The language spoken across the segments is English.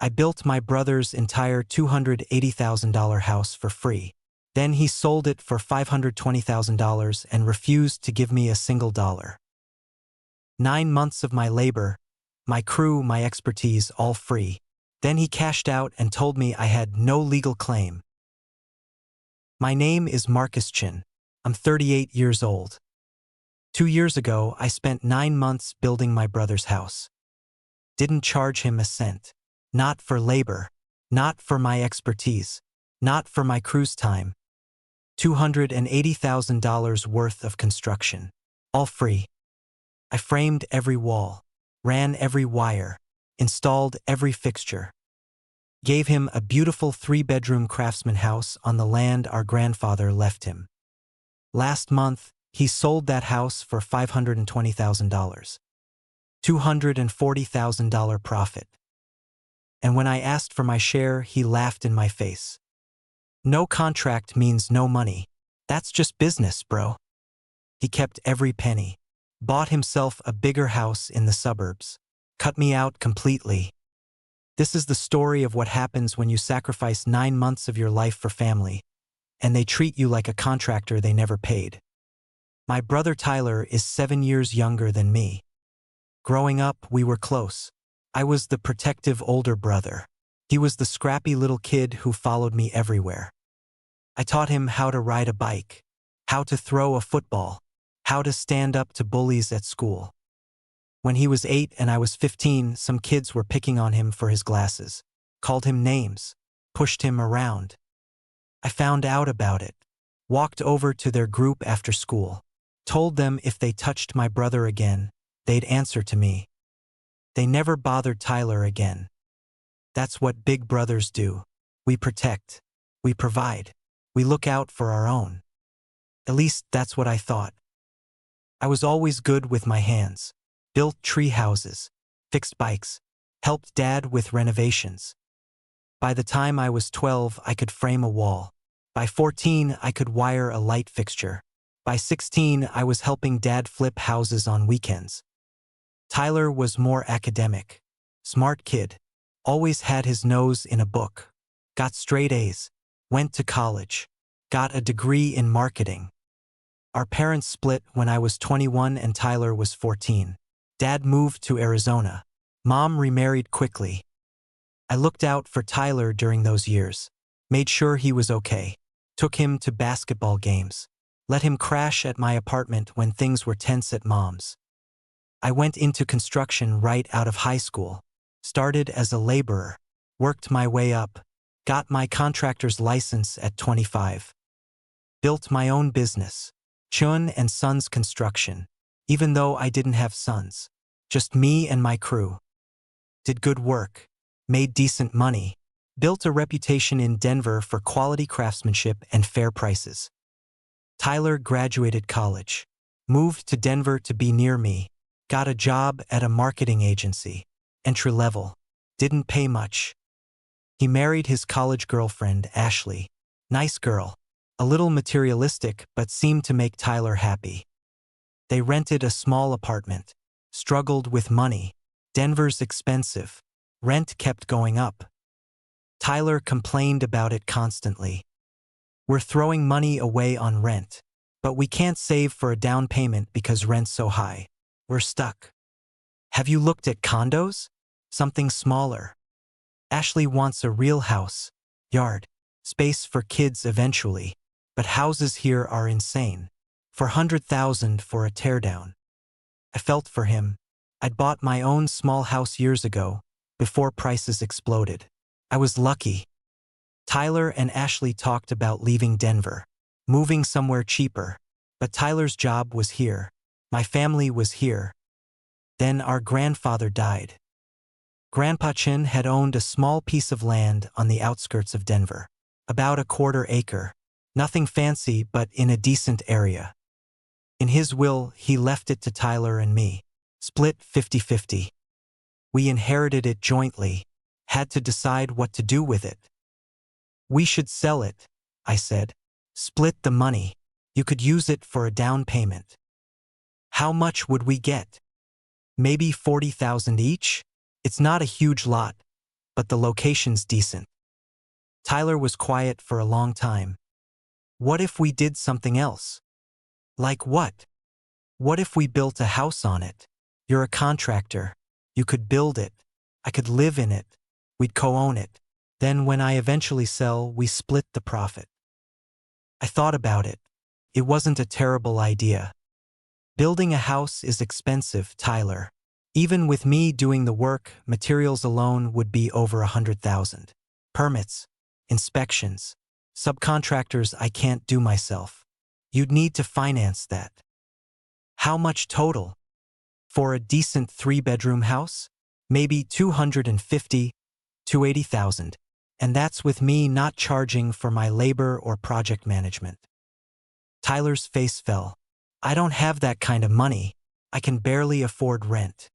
I built my brother's entire $280,000 house for free. Then he sold it for $520,000 and refused to give me a single dollar. 9 months of my labor, my crew, my expertise, all free. Then he cashed out and told me I had no legal claim. My name is Marcus Chin. I'm 38 years old. 2 years ago, I spent 9 months building my brother's house. Didn't charge him a cent. Not for labor. Not for my expertise. Not for my crew's time. $280,000 worth of construction. All free. I framed every wall. Ran every wire. Installed every fixture. Gave him a beautiful 3-bedroom craftsman house on the land our grandfather left him. Last month, he sold that house for $520,000. $240,000 profit. And when I asked for my share, he laughed in my face. No contract means no money. That's just business, bro. He kept every penny. Bought himself a bigger house in the suburbs. Cut me out completely. This is the story of what happens when you sacrifice 9 months of your life for family, and they treat you like a contractor they never paid. My brother Tyler is 7 years younger than me. Growing up, we were close. I was the protective older brother. He was the scrappy little kid who followed me everywhere. I taught him how to ride a bike, how to throw a football, how to stand up to bullies at school. When he was 8 and I was 15, some kids were picking on him for his glasses, called him names, pushed him around. I found out about it, walked over to their group after school, told them if they touched my brother again, they'd answer to me. They never bothered Tyler again. That's what big brothers do. We protect. We provide. We look out for our own. At least that's what I thought. I was always good with my hands. Built tree houses, fixed bikes, helped Dad with renovations. By the time I was 12, I could frame a wall. By 14, I could wire a light fixture. By 16, I was helping Dad flip houses on weekends. Tyler was more academic. Smart kid. Always had his nose in a book. Got straight A's. Went to college. Got a degree in marketing. Our parents split when I was 21 and Tyler was 14. Dad moved to Arizona. Mom remarried quickly. I looked out for Tyler during those years. Made sure he was okay. Took him to basketball games. Let him crash at my apartment when things were tense at Mom's. I went into construction right out of high school. Started as a laborer. Worked my way up. Got my contractor's license at 25. Built my own business. Chun and Sons Construction. Even though I didn't have sons. Just me and my crew. Did good work. Made decent money. Built a reputation in Denver for quality craftsmanship and fair prices. Tyler graduated college. Moved to Denver to be near me. Got a job at a marketing agency. Entry level. Didn't pay much. He married his college girlfriend, Ashley. Nice girl. A little materialistic, but seemed to make Tyler happy. They rented a small apartment. Struggled with money. Denver's expensive. Rent kept going up. Tyler complained about it constantly. We're throwing money away on rent, but we can't save for a down payment because rent's so high. We're stuck. Have you looked at condos? Something smaller. Ashley wants a real house, yard, space for kids eventually, but houses here are insane. $400,000 for a teardown. I felt for him. I'd bought my own small house years ago, before prices exploded. I was lucky. Tyler and Ashley talked about leaving Denver, moving somewhere cheaper, but Tyler's job was here. My family was here. Then our grandfather died. Grandpa Chin had owned a small piece of land on the outskirts of Denver, about a 1/4 acre. Nothing fancy, but in a decent area. In his will, he left it to Tyler and me. Split 50-50. We inherited it jointly, had to decide what to do with it. We should sell it, I said. Split the money. You could use it for a down payment. How much would we get? Maybe $40,000 each? It's not a huge lot, but the location's decent. Tyler was quiet for a long time. What if we did something else? Like what? What if we built a house on it? You're a contractor. You could build it. I could live in it. We'd co-own it. Then when I eventually sell, we split the profit. I thought about it. It wasn't a terrible idea. Building a house is expensive, Tyler. Even with me doing the work, materials alone would be over 100,000. Permits, inspections, subcontractors I can't do myself. You'd need to finance that. How much total? For a decent 3-bedroom house? Maybe 250, 280,000. And that's with me not charging for my labor or project management. Tyler's face fell. I don't have that kind of money. I can barely afford rent.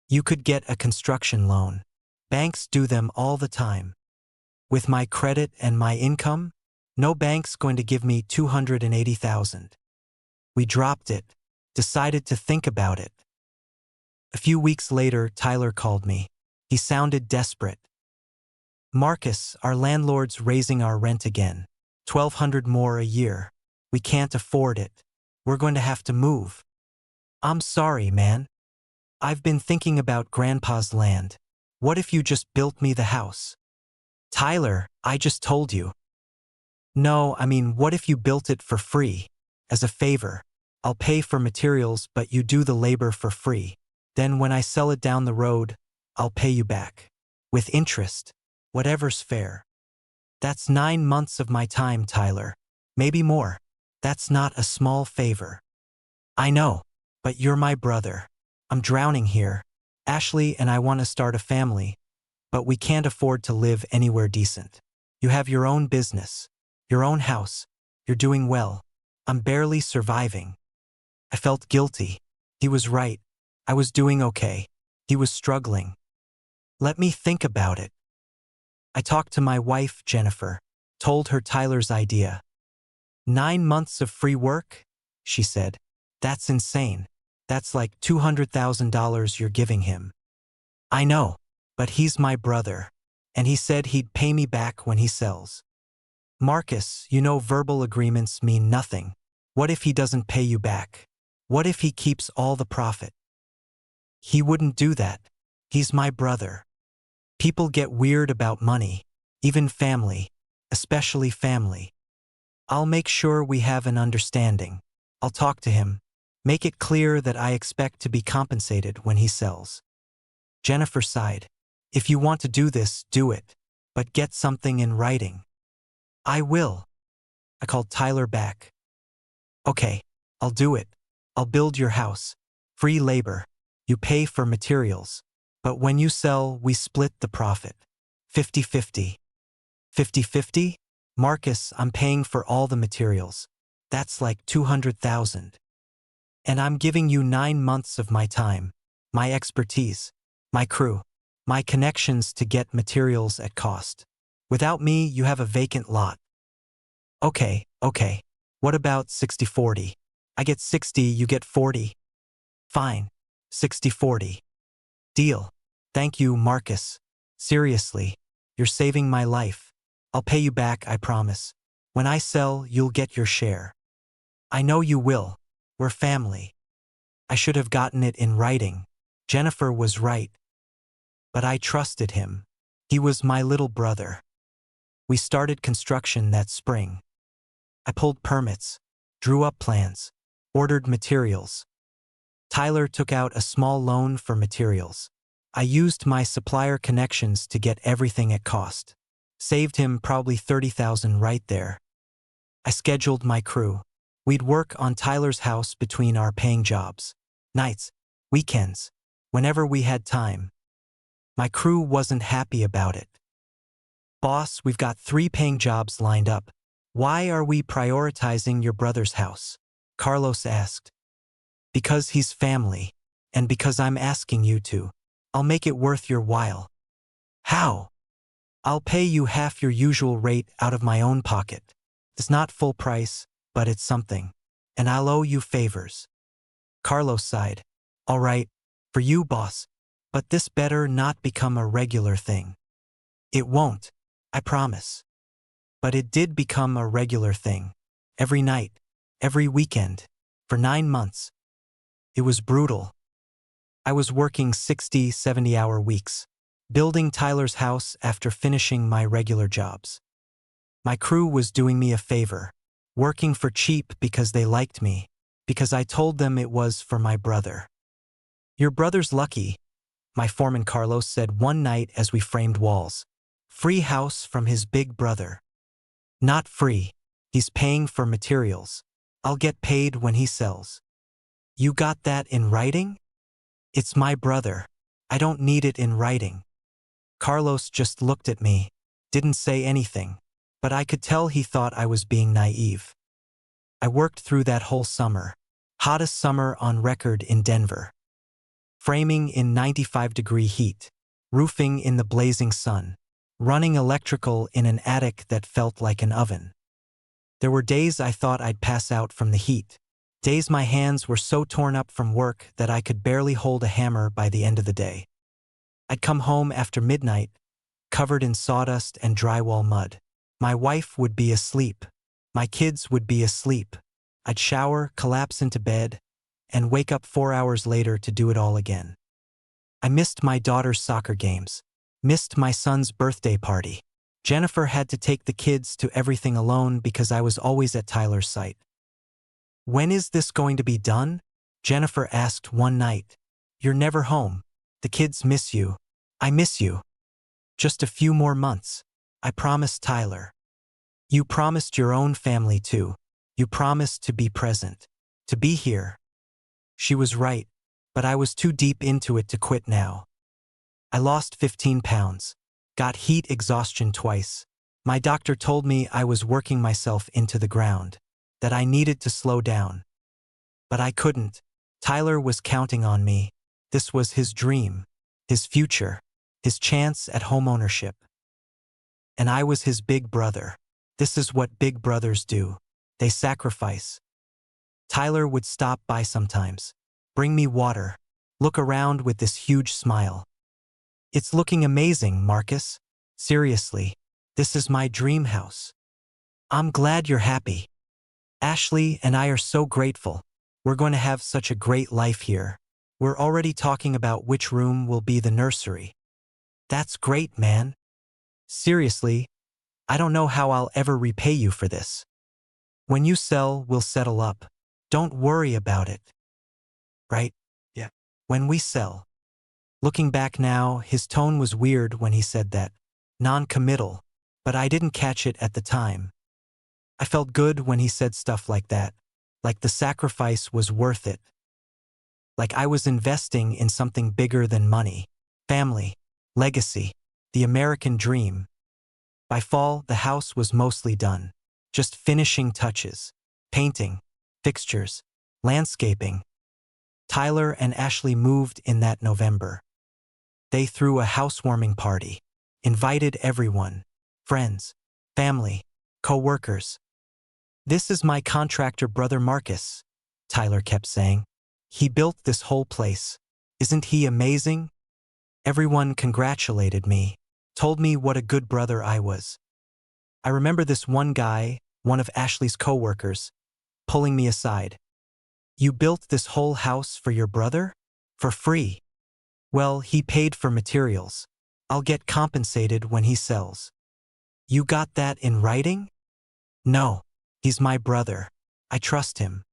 You could get a construction loan. Banks do them all the time. With my credit and my income, no bank's going to give me 280,000. We dropped it, decided to think about it. A few weeks later, Tyler called me. He sounded desperate. Marcus, our landlord's raising our rent again. $1,200 more a year. We can't afford it. We're going to have to move. I'm sorry, man. I've been thinking about Grandpa's land. What if you just built me the house? Tyler, I just told you. No, I mean, what if you built it for free? As a favor. I'll pay for materials, but you do the labor for free. Then when I sell it down the road, I'll pay you back. With interest. Whatever's fair. That's 9 months of my time, Tyler. Maybe more. That's not a small favor. I know, but you're my brother. I'm drowning here. Ashley and I want to start a family, but we can't afford to live anywhere decent. You have your own business, your own house. You're doing well. I'm barely surviving. I felt guilty. He was right. I was doing okay. He was struggling. Let me think about it. I talked to my wife, Jennifer, told her Tyler's idea. 9 months of free work? She said. That's insane. That's like $200,000 you're giving him. I know, but he's my brother, and he said he'd pay me back when he sells. Marcus, you know verbal agreements mean nothing. What if he doesn't pay you back? What if he keeps all the profit? He wouldn't do that. He's my brother. People get weird about money, even family, especially family. I'll make sure we have an understanding. I'll talk to him. Make it clear that I expect to be compensated when he sells. Jennifer sighed. If you want to do this, do it. But get something in writing. I will. I called Tyler back. Okay, I'll do it. I'll build your house. Free labor. You pay for materials. But when you sell, we split the profit. 50-50. 50-50? Marcus, I'm paying for all the materials. That's like 200,000. And I'm giving you 9 months of my time, my expertise, my crew, my connections to get materials at cost. Without me, you have a vacant lot. Okay. What about 60-40? I get 60, you get 40. Fine. 60-40. Deal. Thank you, Marcus. Seriously, you're saving my life. I'll pay you back, I promise. When I sell, you'll get your share. I know you will. We're family. I should have gotten it in writing. Jennifer was right. But I trusted him. He was my little brother. We started construction that spring. I pulled permits, drew up plans, ordered materials. Tyler took out a small loan for materials. I used my supplier connections to get everything at cost. Saved him probably 30,000 right there. I scheduled my crew. We'd work on Tyler's house between our paying jobs. Nights, weekends, whenever we had time. My crew wasn't happy about it. Boss, we've got 3 paying jobs lined up. Why are we prioritizing your brother's house? Carlos asked. Because he's family, and because I'm asking you to. I'll make it worth your while. How? I'll pay you half your usual rate out of my own pocket. It's not full price, but it's something. And I'll owe you favors. Carlos sighed. All right, for you, boss. But this better not become a regular thing. It won't, I promise. But it did become a regular thing. Every night, every weekend, for 9 months. It was brutal. I was working 60, 70-hour weeks, building Tyler's house after finishing my regular jobs. My crew was doing me a favor, working for cheap because they liked me, because I told them it was for my brother. Your brother's lucky, my foreman Carlos said one night as we framed walls. Free house from his big brother. Not free. He's paying for materials. I'll get paid when he sells. You got that in writing? It's my brother. I don't need it in writing. Carlos just looked at me, didn't say anything, but I could tell he thought I was being naive. I worked through that whole summer. Hottest summer on record in Denver. Framing in 95-degree heat, roofing in the blazing sun, running electrical in an attic that felt like an oven. There were days I thought I'd pass out from the heat, days my hands were so torn up from work that I could barely hold a hammer by the end of the day. I'd come home after midnight, covered in sawdust and drywall mud. My wife would be asleep. My kids would be asleep. I'd shower, collapse into bed, and wake up 4 hours later to do it all again. I missed my daughter's soccer games, missed my son's birthday party. Jennifer had to take the kids to everything alone because I was always at Tyler's site. When is this going to be done? Jennifer asked one night. You're never home. The kids miss you. I miss you. Just a few more months. I promised Tyler. You promised your own family too. You promised to be present, to be here. She was right, but I was too deep into it to quit now. I lost 15 pounds, got heat exhaustion twice. My doctor told me I was working myself into the ground, that I needed to slow down. But I couldn't. Tyler was counting on me. This was his dream, his future, his chance at homeownership. And I was his big brother. This is what big brothers do. They sacrifice. Tyler would stop by sometimes, bring me water, look around with this huge smile. It's looking amazing, Marcus. Seriously, this is my dream house. I'm glad you're happy. Ashley and I are so grateful. We're going to have such a great life here. We're already talking about which room will be the nursery. That's great, man. Seriously, I don't know how I'll ever repay you for this. When you sell, we'll settle up. Don't worry about it. Right? Yeah. When we sell. Looking back now, his tone was weird when he said that. Non-committal. But I didn't catch it at the time. I felt good when he said stuff like that. Like the sacrifice was worth it. Like I was investing in something bigger than money. Family. Legacy. The American dream. By fall, the house was mostly done. Just finishing touches. Painting. Fixtures. Landscaping. Tyler and Ashley moved in that November. They threw a housewarming party. Invited everyone. Friends. Family. Co-workers. This is my contractor brother Marcus, Tyler kept saying. He built this whole place. Isn't he amazing? Everyone congratulated me, told me what a good brother I was. I remember this one guy, one of Ashley's co-workers, pulling me aside. You built this whole house for your brother? For free? Well, he paid for materials. I'll get compensated when he sells. You got that in writing? No. He's my brother. I trust him.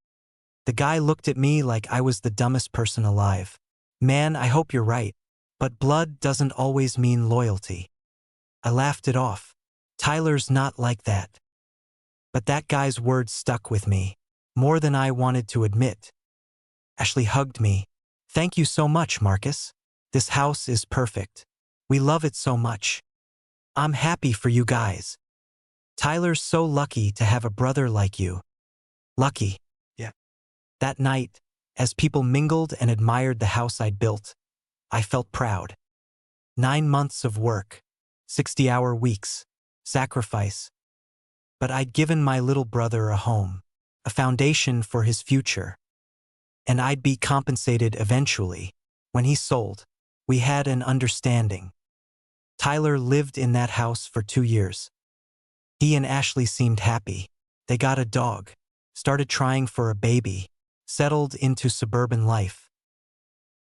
The guy looked at me like I was the dumbest person alive. Man, I hope you're right. But blood doesn't always mean loyalty. I laughed it off. Tyler's not like that. But that guy's words stuck with me, more than I wanted to admit. Ashley hugged me. Thank you so much, Marcus. This house is perfect. We love it so much. I'm happy for you guys. Tyler's so lucky to have a brother like you. Lucky. Yeah. That night, as people mingled and admired the house I'd built, I felt proud. 9 months of work, 60-hour weeks, sacrifice. But I'd given my little brother a home, a foundation for his future. And I'd be compensated eventually. When he sold, we had an understanding. Tyler lived in that house for 2 years. He and Ashley seemed happy. They got a dog, started trying for a baby, settled into suburban life.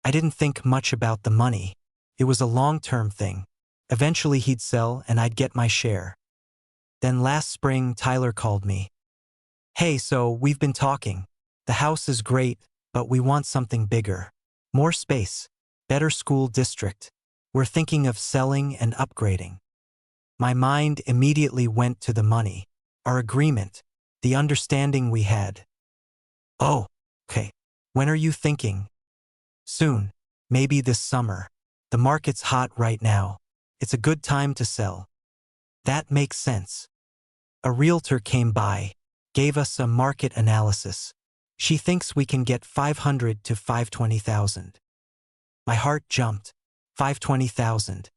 I didn't think much about the money. It was a long-term thing. Eventually he'd sell and I'd get my share. Then last spring, Tyler called me. Hey, so we've been talking. The house is great, but we want something bigger. More space, better school district. We're thinking of selling and upgrading. My mind immediately went to the money, our agreement, the understanding we had. Oh, okay. When are you thinking? Soon, maybe this summer. The market's hot right now. It's a good time to sell. That makes sense. A realtor came by, gave us a market analysis. She thinks we can get 500 to 520,000. My heart jumped. 520,000.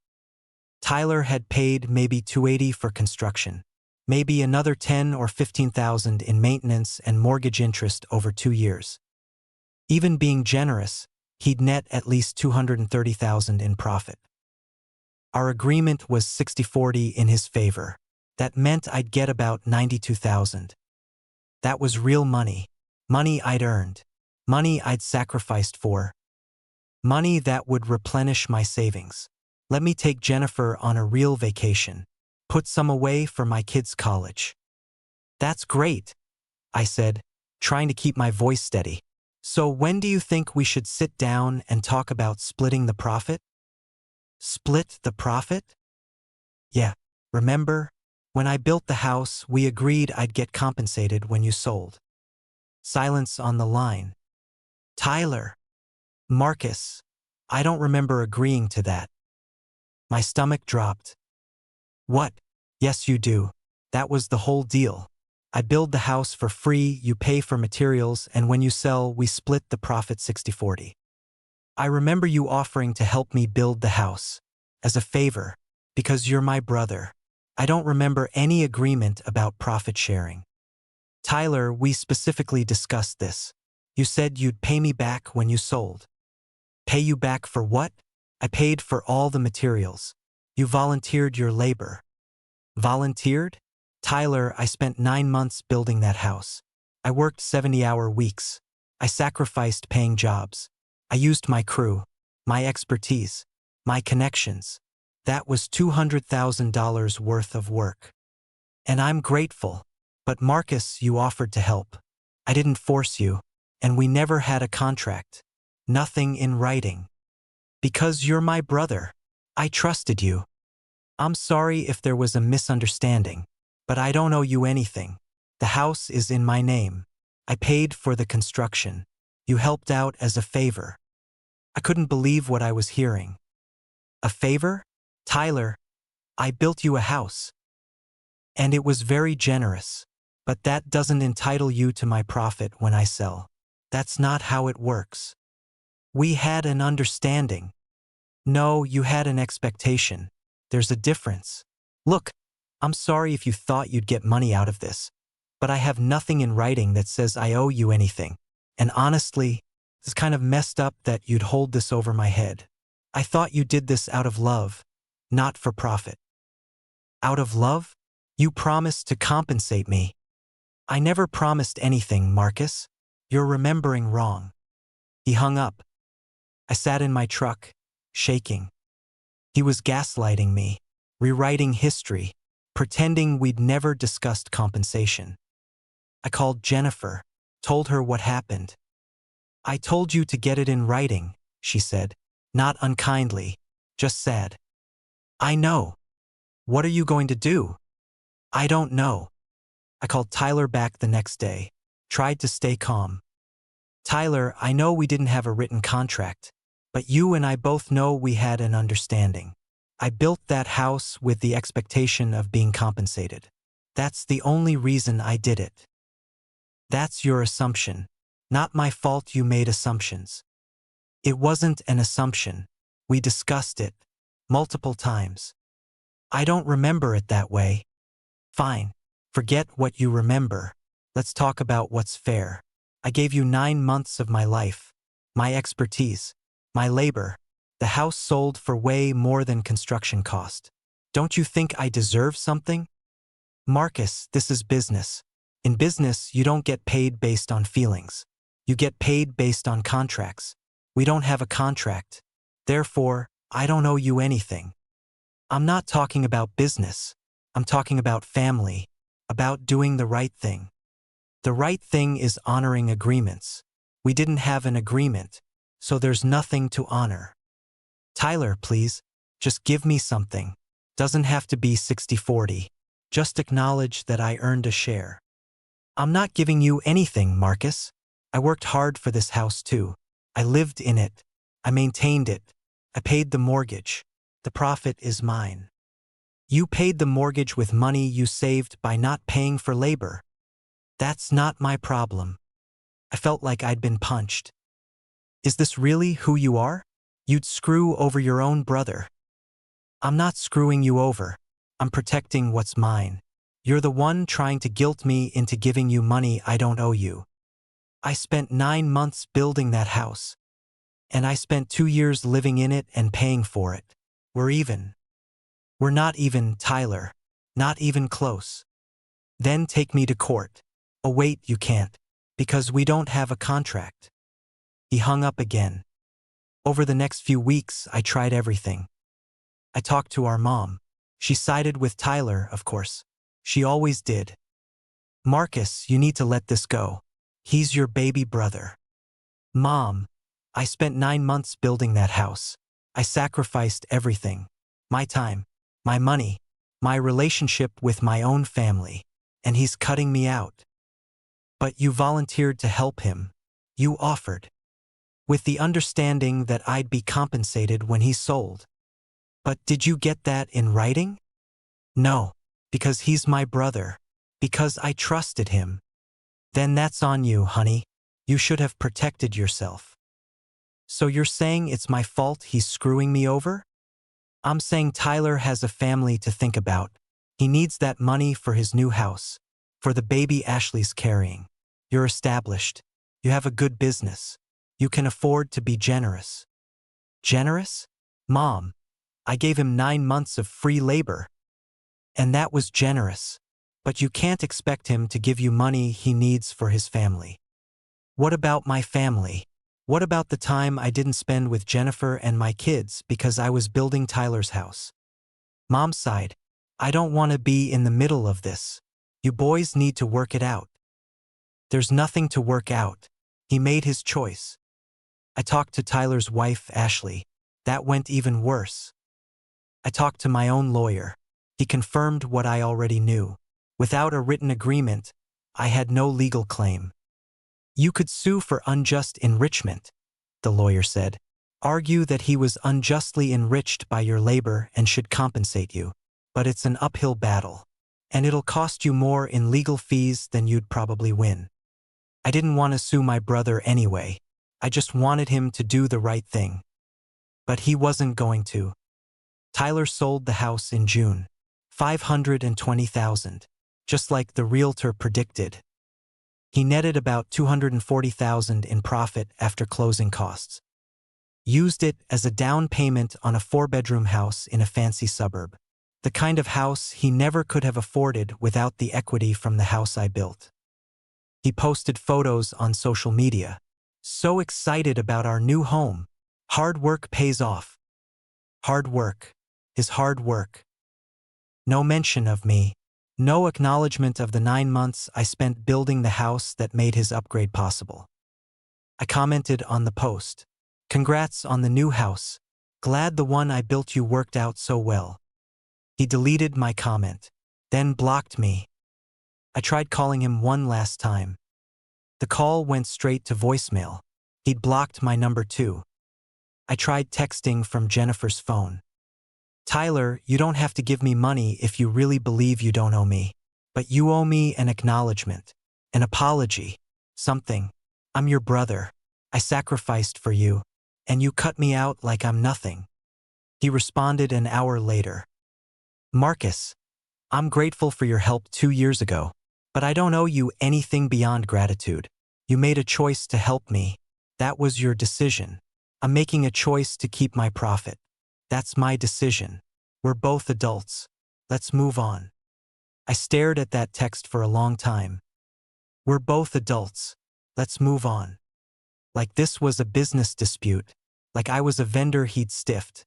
Tyler had paid maybe 280 for construction, maybe another 10 or 15,000 in maintenance and mortgage interest over 2 years. Even being generous, he'd net at least 230,000 in profit. Our agreement was 60-40 in his favor. That meant I'd get about 92,000. That was real money. Money I'd earned. Money I'd sacrificed for. Money that would replenish my savings. Let me take Jennifer on a real vacation. Put some away for my kids' college. That's great, I said, trying to keep my voice steady. So when do you think we should sit down and talk about splitting the profit? Split the profit? Yeah, remember? When I built the house, we agreed I'd get compensated when you sold. Silence on the line. Tyler. Marcus. I don't remember agreeing to that. My stomach dropped. What? Yes, you do. That was the whole deal. I build the house for free, you pay for materials, and when you sell, we split the profit 60-40. I remember you offering to help me build the house. As a favor, because you're my brother. I don't remember any agreement about profit sharing. Tyler, we specifically discussed this. You said you'd pay me back when you sold. Pay you back for what? I paid for all the materials. You volunteered your labor. Volunteered? Tyler, I spent 9 months building that house. I worked 70-hour weeks. I sacrificed paying jobs. I used my crew, my expertise, my connections. That was $200,000 worth of work. And I'm grateful. But Marcus, you offered to help. I didn't force you, and we never had a contract. Nothing in writing. Because you're my brother. I trusted you. I'm sorry if there was a misunderstanding, but I don't owe you anything. The house is in my name. I paid for the construction. You helped out as a favor. I couldn't believe what I was hearing. A favor? Tyler, I built you a house. And it was very generous. But that doesn't entitle you to my profit when I sell. That's not how it works. We had an understanding. No, you had an expectation. There's a difference. Look, I'm sorry if you thought you'd get money out of this, but I have nothing in writing that says I owe you anything. And honestly, it's kind of messed up that you'd hold this over my head. I thought you did this out of love, not for profit. Out of love? You promised to compensate me. I never promised anything, Marcus. You're remembering wrong. He hung up. I sat in my truck, shaking. He was gaslighting me, rewriting history, pretending we'd never discussed compensation. I called Jennifer, told her what happened. I told you to get it in writing, she said, not unkindly, just sad. I know. What are you going to do? I don't know. I called Tyler back the next day, tried to stay calm. Tyler, I know we didn't have a written contract, but you and I both know we had an understanding. I built that house with the expectation of being compensated. That's the only reason I did it. That's your assumption. Not my fault you made assumptions. It wasn't an assumption. We discussed it. Multiple times. I don't remember it that way. Fine. Forget what you remember. Let's talk about what's fair. I gave you 9 months of my life, my expertise, my labor. The house sold for way more than construction cost. Don't you think I deserve something? Marcus, this is business. In business, you don't get paid based on feelings. You get paid based on contracts. We don't have a contract. Therefore, I don't owe you anything. I'm not talking about business. I'm talking about family, about doing the right thing. The right thing is honoring agreements. We didn't have an agreement, so there's nothing to honor. Tyler, please, just give me something. Doesn't have to be 60-40. Just acknowledge that I earned a share. I'm not giving you anything, Marcus. I worked hard for this house too. I lived in it. I maintained it. I paid the mortgage. The profit is mine. You paid the mortgage with money you saved by not paying for labor. That's not my problem. I felt like I'd been punched. Is this really who you are? You'd screw over your own brother. I'm not screwing you over. I'm protecting what's mine. You're the one trying to guilt me into giving you money I don't owe you. I spent 9 months building that house. And I spent 2 years living in it and paying for it. We're even. We're not even, Tyler. Not even close. Then take me to court. Oh wait, you can't. Because we don't have a contract. He hung up again. Over the next few weeks, I tried everything. I talked to our mom. She sided with Tyler, of course. She always did. Marcus, you need to let this go. He's your baby brother. Mom, I spent 9 months building that house. I sacrificed everything. My time, my money, my relationship with my own family. And he's cutting me out. But you volunteered to help him. You offered. With the understanding that I'd be compensated when he sold. But did you get that in writing? No, because he's my brother. Because I trusted him. Then that's on you, honey. You should have protected yourself. So you're saying it's my fault he's screwing me over? I'm saying Tyler has a family to think about. He needs that money for his new house. For the baby Ashley's carrying. You're established. You have a good business. You can afford to be generous. Generous? Mom, I gave him 9 months of free labor. And that was generous. But you can't expect him to give you money he needs for his family. What about my family? What about the time I didn't spend with Jennifer and my kids because I was building Tyler's house? Mom sighed. I don't want to be in the middle of this. You boys need to work it out. There's nothing to work out. He made his choice. I talked to Tyler's wife, Ashley. That went even worse. I talked to my own lawyer. He confirmed what I already knew. Without a written agreement, I had no legal claim. You could sue for unjust enrichment, the lawyer said. Argue that he was unjustly enriched by your labor and should compensate you. But it's an uphill battle. And it'll cost you more in legal fees than you'd probably win. I didn't want to sue my brother anyway. I just wanted him to do the right thing. But he wasn't going to. Tyler sold the house in June. $520,000. Just like the realtor predicted. He netted about $240,000 in profit after closing costs. Used it as a down payment on a 4-bedroom house in a fancy suburb. The kind of house he never could have afforded without the equity from the house I built. He posted photos on social media. So excited about our new home. Hard work pays off. Hard work. His hard work. No mention of me. No acknowledgement of the 9 months I spent building the house that made his upgrade possible. I commented on the post. Congrats on the new house. Glad the one I built you worked out so well. He deleted my comment, then blocked me. I tried calling him one last time. The call went straight to voicemail. He'd blocked my number too. I tried texting from Jennifer's phone. Tyler, you don't have to give me money if you really believe you don't owe me. But you owe me an acknowledgement, an apology, something. I'm your brother. I sacrificed for you, and you cut me out like I'm nothing. He responded an hour later. Marcus, I'm grateful for your help 2 years ago, but I don't owe you anything beyond gratitude. You made a choice to help me. That was your decision. I'm making a choice to keep my profit. That's my decision. We're both adults. Let's move on. I stared at that text for a long time. We're both adults. Let's move on. Like this was a business dispute. Like I was a vendor he'd stiffed.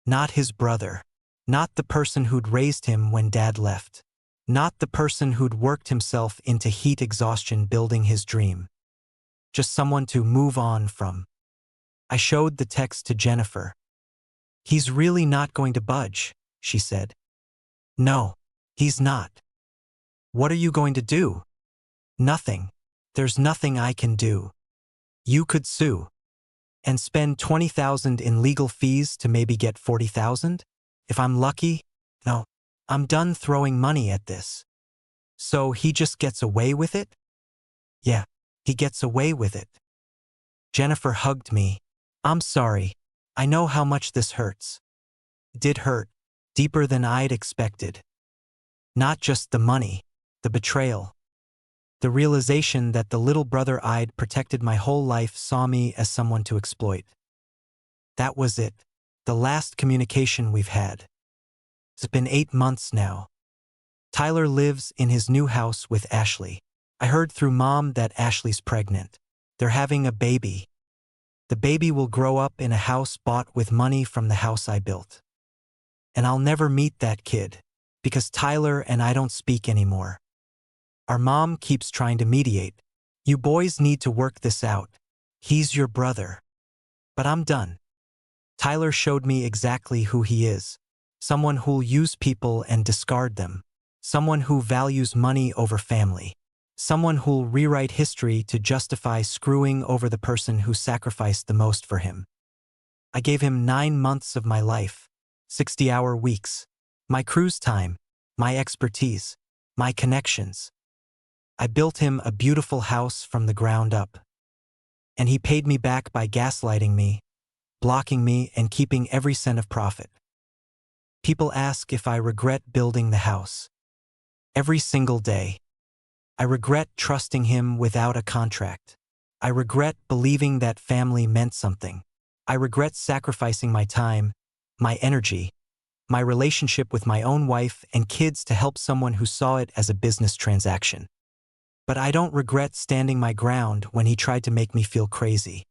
Not his brother. Not the person who'd raised him when Dad left. Not the person who'd worked himself into heat exhaustion building his dream. Just someone to move on from. I showed the text to Jennifer. He's really not going to budge, she said. No, he's not. What are you going to do? Nothing. There's nothing I can do. You could sue. And spend $20,000 in legal fees to maybe get $40,000? If I'm lucky? No. I'm done throwing money at this. So he just gets away with it? Yeah, he gets away with it. Jennifer hugged me. I'm sorry. I know how much this hurts. It did hurt, deeper than I'd expected. Not just the money, the betrayal. The realization that the little brother I'd protected my whole life saw me as someone to exploit. That was it, the last communication we've had. It's been 8 months now. Tyler lives in his new house with Ashley. I heard through Mom that Ashley's pregnant. They're having a baby. The baby will grow up in a house bought with money from the house I built. And I'll never meet that kid, because Tyler and I don't speak anymore. Our mom keeps trying to mediate. You boys need to work this out. He's your brother. But I'm done. Tyler showed me exactly who he is. Someone who'll use people and discard them. Someone who values money over family. Someone who'll rewrite history to justify screwing over the person who sacrificed the most for him. I gave him 9 months of my life, 60-hour weeks, my cruise time, my expertise, my connections. I built him a beautiful house from the ground up. And he paid me back by gaslighting me, blocking me, and keeping every cent of profit. People ask if I regret building the house. Every single day. I regret trusting him without a contract. I regret believing that family meant something. I regret sacrificing my time, my energy, my relationship with my own wife and kids to help someone who saw it as a business transaction. But I don't regret standing my ground when he tried to make me feel crazy.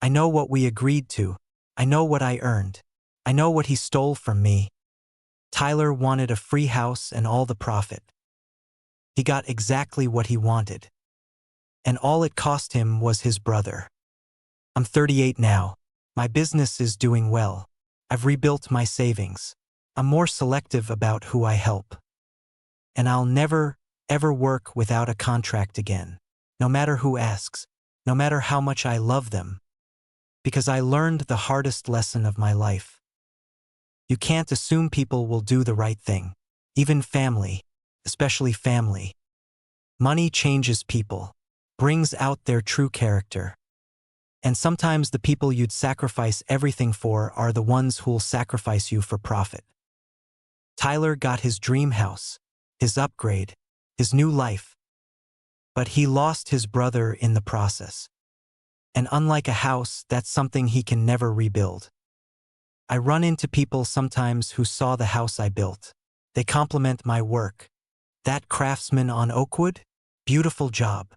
I know what we agreed to. I know what I earned. I know what he stole from me. Tyler wanted a free house and all the profit. He got exactly what he wanted. And all it cost him was his brother. I'm 38 now. My business is doing well. I've rebuilt my savings. I'm more selective about who I help. And I'll never, ever work without a contract again. No matter who asks. No matter how much I love them. Because I learned the hardest lesson of my life. You can't assume people will do the right thing. Even family, especially family. Money changes people, brings out their true character. And sometimes the people you'd sacrifice everything for are the ones who'll sacrifice you for profit. Tyler got his dream house, his upgrade, his new life. But he lost his brother in the process. And unlike a house, that's something he can never rebuild. I run into people sometimes who saw the house I built. They compliment my work. That craftsman on Oakwood? Beautiful job.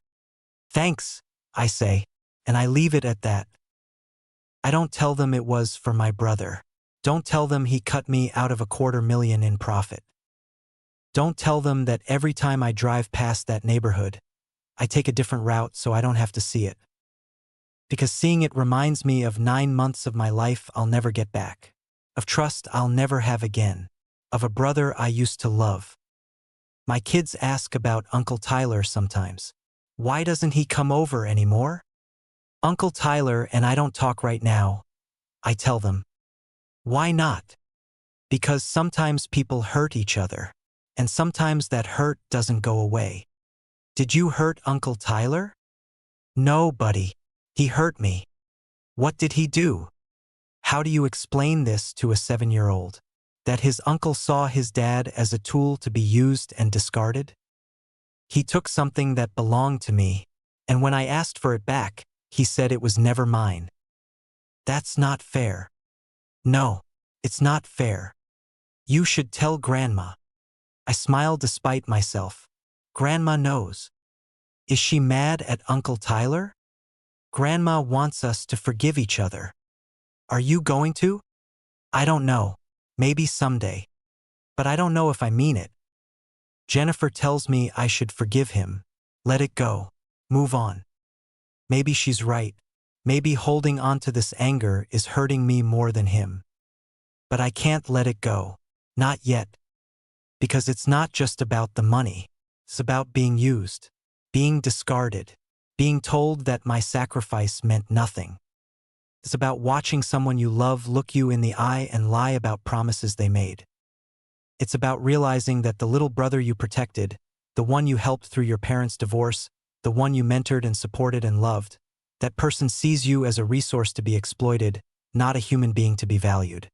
Thanks, I say, and I leave it at that. I don't tell them it was for my brother. Don't tell them he cut me out of $250,000 in profit. Don't tell them that every time I drive past that neighborhood, I take a different route so I don't have to see it. Because seeing it reminds me of 9 months of my life I'll never get back. Of trust I'll never have again. Of a brother I used to love. My kids ask about Uncle Tyler sometimes. Why doesn't he come over anymore? Uncle Tyler and I don't talk right now. I tell them. Why not? Because sometimes people hurt each other. And sometimes that hurt doesn't go away. Did you hurt Uncle Tyler? No, buddy. He hurt me. What did he do? How do you explain this to a 7-year-old? That his uncle saw his dad as a tool to be used and discarded? He took something that belonged to me, and when I asked for it back, he said it was never mine. That's not fair. No, it's not fair. You should tell Grandma. I smiled despite myself. Grandma knows. Is she mad at Uncle Tyler? Grandma wants us to forgive each other. Are you going to? I don't know. Maybe someday. But I don't know if I mean it. Jennifer tells me I should forgive him. Let it go. Move on. Maybe she's right. Maybe holding on to this anger is hurting me more than him. But I can't let it go. Not yet. Because it's not just about the money. It's about being used, being discarded, being told that my sacrifice meant nothing. It's about watching someone you love look you in the eye and lie about promises they made. It's about realizing that the little brother you protected, the one you helped through your parents' divorce, the one you mentored and supported and loved, that person sees you as a resource to be exploited, not a human being to be valued.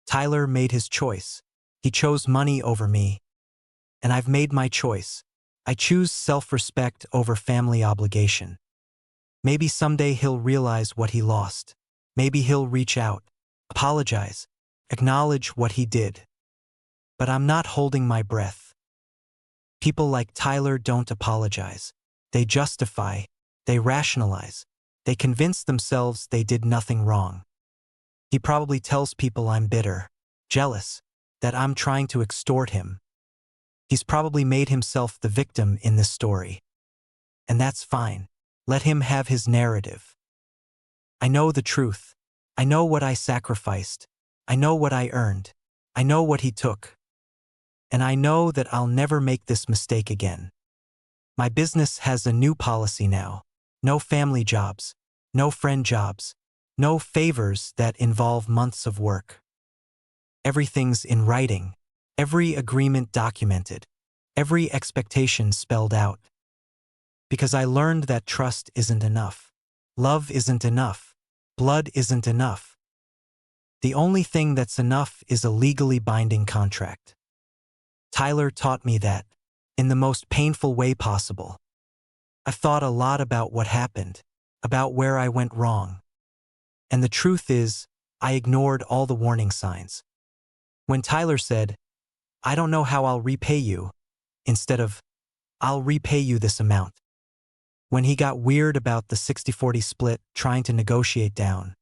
Tyler made his choice. He chose money over me. And I've made my choice. I choose self-respect over family obligation. Maybe someday he'll realize what he lost. Maybe he'll reach out, apologize, acknowledge what he did. But I'm not holding my breath. People like Tyler don't apologize. They justify, they rationalize, they convince themselves they did nothing wrong. He probably tells people I'm bitter, jealous, that I'm trying to extort him. He's probably made himself the victim in this story. And that's fine. Let him have his narrative. I know the truth. I know what I sacrificed. I know what I earned. I know what he took. And I know that I'll never make this mistake again. My business has a new policy now. No family jobs. No friend jobs. No favors that involve months of work. Everything's in writing. Every agreement documented. Every expectation spelled out. Because I learned that trust isn't enough. Love isn't enough. Blood isn't enough. The only thing that's enough is a legally binding contract. Tyler taught me that, in the most painful way possible. I've thought a lot about what happened, about where I went wrong. And the truth is, I ignored all the warning signs. When Tyler said, I don't know how I'll repay you, instead of, I'll repay you this amount. When he got weird about the 60-40 split, trying to negotiate down.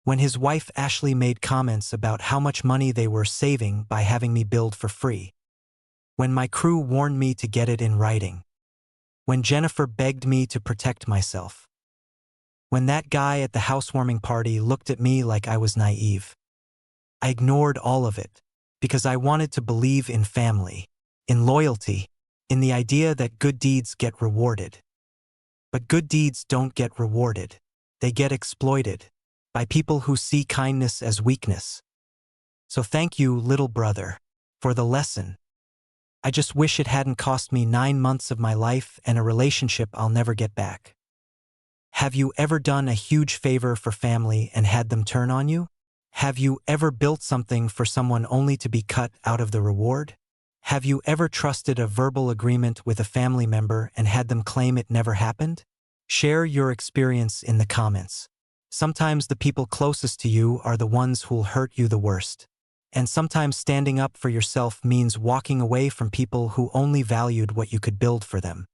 When his wife Ashley made comments about how much money they were saving by having me build for free. When my crew warned me to get it in writing. When Jennifer begged me to protect myself. When that guy at the housewarming party looked at me like I was naive. I ignored all of it, because I wanted to believe in family, in loyalty, in the idea that good deeds get rewarded. But good deeds don't get rewarded. They get exploited by people who see kindness as weakness. So thank you, little brother, for the lesson. I just wish it hadn't cost me 9 months of my life and a relationship I'll never get back. Have you ever done a huge favor for family and had them turn on you? Have you ever built something for someone only to be cut out of the reward? Have you ever trusted a verbal agreement with a family member and had them claim it never happened? Share your experience in the comments. Sometimes the people closest to you are the ones who'll hurt you the worst. And sometimes standing up for yourself means walking away from people who only valued what you could build for them.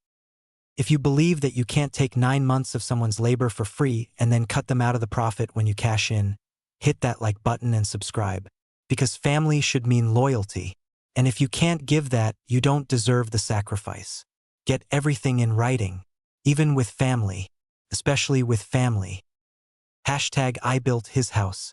If you believe that you can't take 9 months of someone's labor for free and then cut them out of the profit when you cash in, hit that like button and subscribe. Because family should mean loyalty. And if you can't give that, you don't deserve the sacrifice. Get everything in writing, even with family, especially with family. #I built his house.